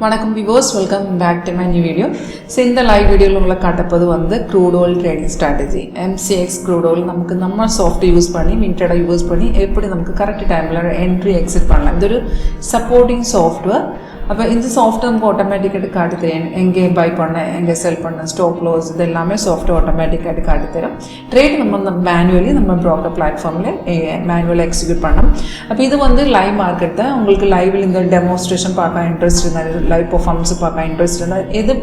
வணக்கம் viewers, welcome back to my new video. So இந்த live வீடியோவில் உங்களை காட்டப்போது வந்து crude oil trading strategy. MCX crude oil நமக்கு நம்ம சாஃப்ட் யூஸ் பண்ணி மின்ட்ரேடை யூஸ் பண்ணி எப்படி நமக்கு கரெக்ட் டைமில் என்ட்ரி எக்ஸிட் பண்ணலாம். இது ஒரு சப்போர்ட்டிங் சாஃப்ட்வேர். அப்போ இந்த சாஃப்ட்வேர் நமக்கு ஆட்டோமேட்டிக்காக காட்டி தரும். எங்கே பை பண்ண, எங்கே செல் பண்ண, ஸ்டாப் லாஸ், இது எல்லாமே சாஃப்ட்வேர் ஆட்டோமேட்டிக்காக காட்டி தரும். ட்ரேட் நம்ம மேனுவலி நம்ம ப்ரோக்கர் பிளாட்ஃபார்மில் மேனுவலி எக்ஸிக்யூட் பண்ணோம். அப்போ இது வந்து லைவ் மார்க்கெட் தான். உங்களுக்கு லைவில் இந்த டெமோன்ஸ்ட்ரேஷன் பார்க்க இன்ட்ரெஸ்ட் இருந்தால், லைவ் பர்ஃபார்மன்ஸ் பார்க்க இன்ட்ரெஸ்ட் இருந்தால், எது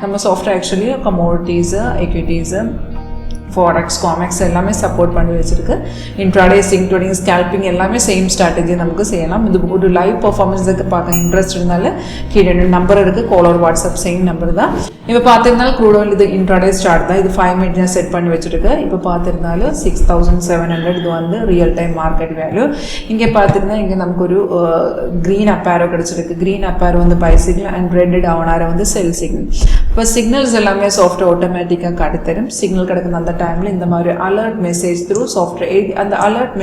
நம்ம சாஃப்ட்வேர் ஆக்சுவலி கமோடிட்டிஸு, எக்விட்டிஸு, ஃபாரெக்ஸ், காமெக்ஸ் எல்லாமே சப்போர்ட் பண்ணி வச்சுருக்கு. இன்ட்ராடே, சிங் ட்ரேடிங், ஸ்கேல்பிங் எல்லாமே சேம் ஸ்ட்ராட்டஜி நமக்கு செய்யலாம். இது ஒரு லைவ் பர்ஃபார்மன்ஸுக்கு பார்க்க இன்ட்ரெஸ்ட் இருந்தாலும் கீழே நம்பர் இருக்குது, call or WhatsApp same number தான். இப்போ பார்த்துருந்தாலும் க்ரூட் ஆயில் இது இன்ட்ராடே ஸ்டார்ட் தான். இது 5 மினிட்ஸ் செட் பண்ணி வச்சுருக்கு. இப்போ பார்த்துருந்தாலும் 6700 இது வந்து ரியல் டைம் மார்க்கெட் வேல்யூ. இங்கே பார்த்துருந்தா இங்கே நமக்கு ஒரு க்ரீன் அப்பேரோ கிடச்சிருக்கு. க்ரீன் அப்பேரோ வந்து buy signal and red down arrow வந்து செல் சிக்னல். இப்போ சிக்னல்ஸ் எல்லாமே சாஃப்ட்வேர் ஆட்டோமேட்டிக்காக காட்டித்தரும். சிக்னல் கிடக்குது அந்த டைமில் இந்த மாதிரி அலர்ட் மெசேஜ் த்ரூ சாஃப்ட்வேர். அந்த அலர்ட்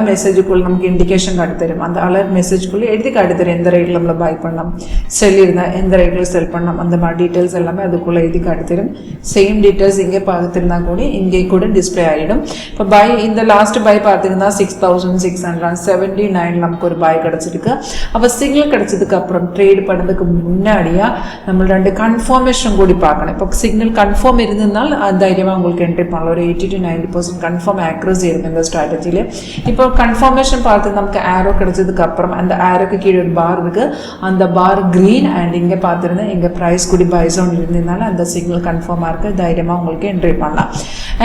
மெசேஜுக்குள்ளே நமக்கு இண்டிகேஷன் காட்டித்தரும். அந்த அலர்ட் மெசேஜுக்குள்ளே எழுதி காட்டித்தரும் எந்த ரேட்டில் நம்மளை பை பண்ணலாம், செல் இருந்தால் எந்த ரேட்டில் செல் பண்ணலாம், அந்த மாதிரி டீட்டெயில்ஸ் எல்லாமே அதுக்குள்ளே எழுதி காட்டித்தரும். சேம் டீட்டெயில்ஸ் இங்கே பார்த்துருந்தா கூட இங்கே கூட டிஸ்பிளே ஆகிடும். இப்போ பை இந்த லாஸ்ட் பை பார்த்துருந்தா 6679 நமக்கு ஒரு பை கிடச்சிருக்கு. அப்போ சிக்னல் கிடச்சதுக்கு அப்புறம் ட்ரேட் பண்ணதுக்கு முன்னாடியா நம்ம 2 கன்ஃபர்மேஷன் கூடி பார்க்கணும். இப்போ சிக்னல் கன்ஃபார்ம் இருந்ததுனால தைரியமாக உங்களுக்கு என்ட்ரி பண்ணலாம். ஒரு 80 to 90% கன்ஃபார்ம் ஆக்யூரசி இருக்குது இந்த ஸ்ட்ராட்டஜியில். இப்போ கன்ஃபர்மேஷன் பார்த்து நமக்கு ஆரோ கிடைச்சதுக்கு அப்புறம் அந்த ஆரோக்கு கீழே ஒரு பார் இருக்குது. அந்த பார் க்ரீன் அண்ட் இங்கே பார்த்துருந்தேன் இங்கே ப்ரைஸ் கூடி பை ஜோன் இருந்ததுனால அந்த சிக்னல் கன்ஃபார்மாக இருக்குது. தைரியமாக உங்களுக்கு என்ட்ரி பண்ணலாம்.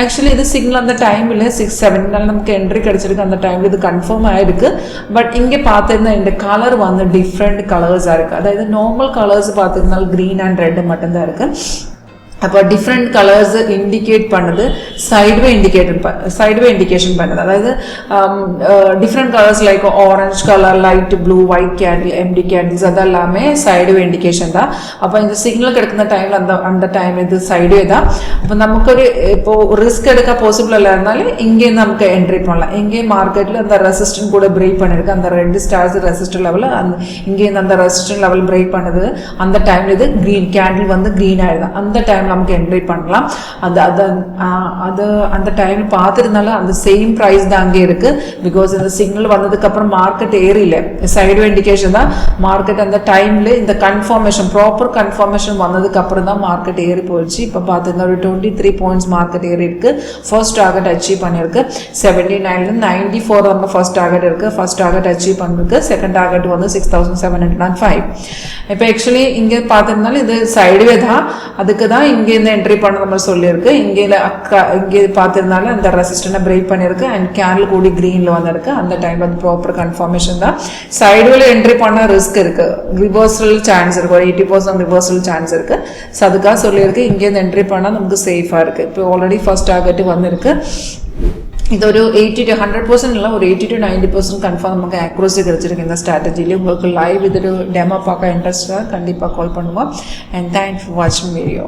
ஆக்சுவலி இது சிக்னல் அந்த டைமில் 6-7 நமக்கு என்ட்ரி கிடைச்சிருக்கு. அந்த டைமில் இது கன்ஃபார்ம் ஆகிருக்கு. பட் இங்கே பார்த்துருந்தா இந்த கலர் வந்து டிஃப்ரெண்ட் கலர்ஸாக இருக்குது. அதாவது நார்மல் கலர்ஸ் பார்த்துருந்தாலும் க்ரீன் அண்ட் ரெட் மட்டும்தான் இருக்குது. அப்போ டிஃப்ரெண்ட் கலர்ஸ் இண்டிகேட் பண்ணுது, சைட்வே இண்டிகேஷன் பண்ணுது. அதாவது different colours like orange colour, light blue, white candle, empty candles அதெல்லாமே சைட்வே இண்டிகேஷன் தான். அப்போ இந்த சிக்னல் கிடைக்கிற டைமில் அந்த டைம் இது சைட்வே தான். அப்போ நமக்கு ஒரு இப்போ ரிஸ்க் எடுக்க பாசிபிள் இல்லைனாலும் இங்கேருந்து நமக்கு என்ட்ரி பண்ணலாம். இங்கே மார்க்கெட்டில் அந்த ரெசிஸ்டன்ட் கூட பிரேக் பண்ணியிருக்கு. அந்த 2 ஸ்டார்ஸ் ரெசிஸ்டன்ட் லெவலில் இங்கேருந்து அந்த ரெசிஸ்டன்ட் லெவல் பிரேக் பண்ணுது. அந்த டைமில் இது க்ரீன் கேண்டில் வந்து க்ரீன் ஆகிடுது. அந்த டைமில் நமக்கு என்ட்ரி பண்ணலாம். அது அந்த டைம் பார்த்துருந்தாலும் அந்த சேம் ப்ரைஸ் தான் அங்கே இருக்கு. பிகாஸ் இந்த சிக்னல் வந்ததுக்கு அப்புறம் மார்க்கெட் ஏறில, சைடு இண்டிகேஷன் தான் மார்க்கெட். அந்த டைம்ல இந்த கன்ஃபர்மேஷன் ப்ராப்பர் கன்ஃபர்மேஷன் வந்ததுக்கு அப்புறம் தான் மார்க்கெட் ஏறி போயிடுச்சு. இப்போ பார்த்துருந்தா ஒரு 23 பாயிண்ட்ஸ் மார்க்கெட் ஏறி இருக்கு. ஃபர்ஸ்ட் டார்கெட் அச்சீவ் பண்ணிருக்கு. 79 94 நம்ம ஃபர்ஸ்ட் டார்கெட் இருக்கு. ஃபர்ஸ்ட் டார்கெட் அச்சீவ் பண்ணிருக்கு. செகண்ட் டார்கெட் வந்து 6705. இப்போ ஆக்சுவலி இங்கே பார்த்துருந்தாலும் இது சைடுவே தான். அதுக்கு தான் இங்கே இந்த என்ட்ரி பண்ண நம்ம சொல்லியிருக்கு. இங்கே பார்த்துருந்தாலும் அந்த ரெசிஸ்டன்ட்டை பிரேக் பண்ணியிருக்கு அண்ட் கேண்டில் கூடி க்ரீனில் வந்திருக்கு. அந்த டைம் வந்து ப்ராப்பர் கன்ஃபர்மேஷன் தான். சைடுவில் என்ட்ரி பண்ண ரிஸ்க் இருக்கு, ரிவர்சல் சான்ஸ் இருக்கு, ஒரு 80% ரிவர்சல் சான்ஸ் இருக்கு. ஸோ அதுக்காக சொல்லியிருக்கு இங்கேருந்து என்ட்ரி பண்ணால் நமக்கு சேஃபாக இருக்கு. இப்போ ஆல்ரெடி ஃபர்ஸ்ட் டார்கெட் வந்திருக்கு. இது ஒரு 80 to 100% இல்லை, ஒரு 80 to 90% கன்ஃபார்ம் நமக்கு ஆக்யூரசி கிடைச்சிருக்கு இந்த ஸ்ட்ராட்டஜிலேயே. உங்களுக்கு லைவ் இது டெமோ பார்க்க இன்ட்ரெஸ்டாக கண்டிப்பாக கால் பண்ணுவோம். அண்ட் தேங்க்ஸ் ஃபார் வாட்சிங் வீடியோ.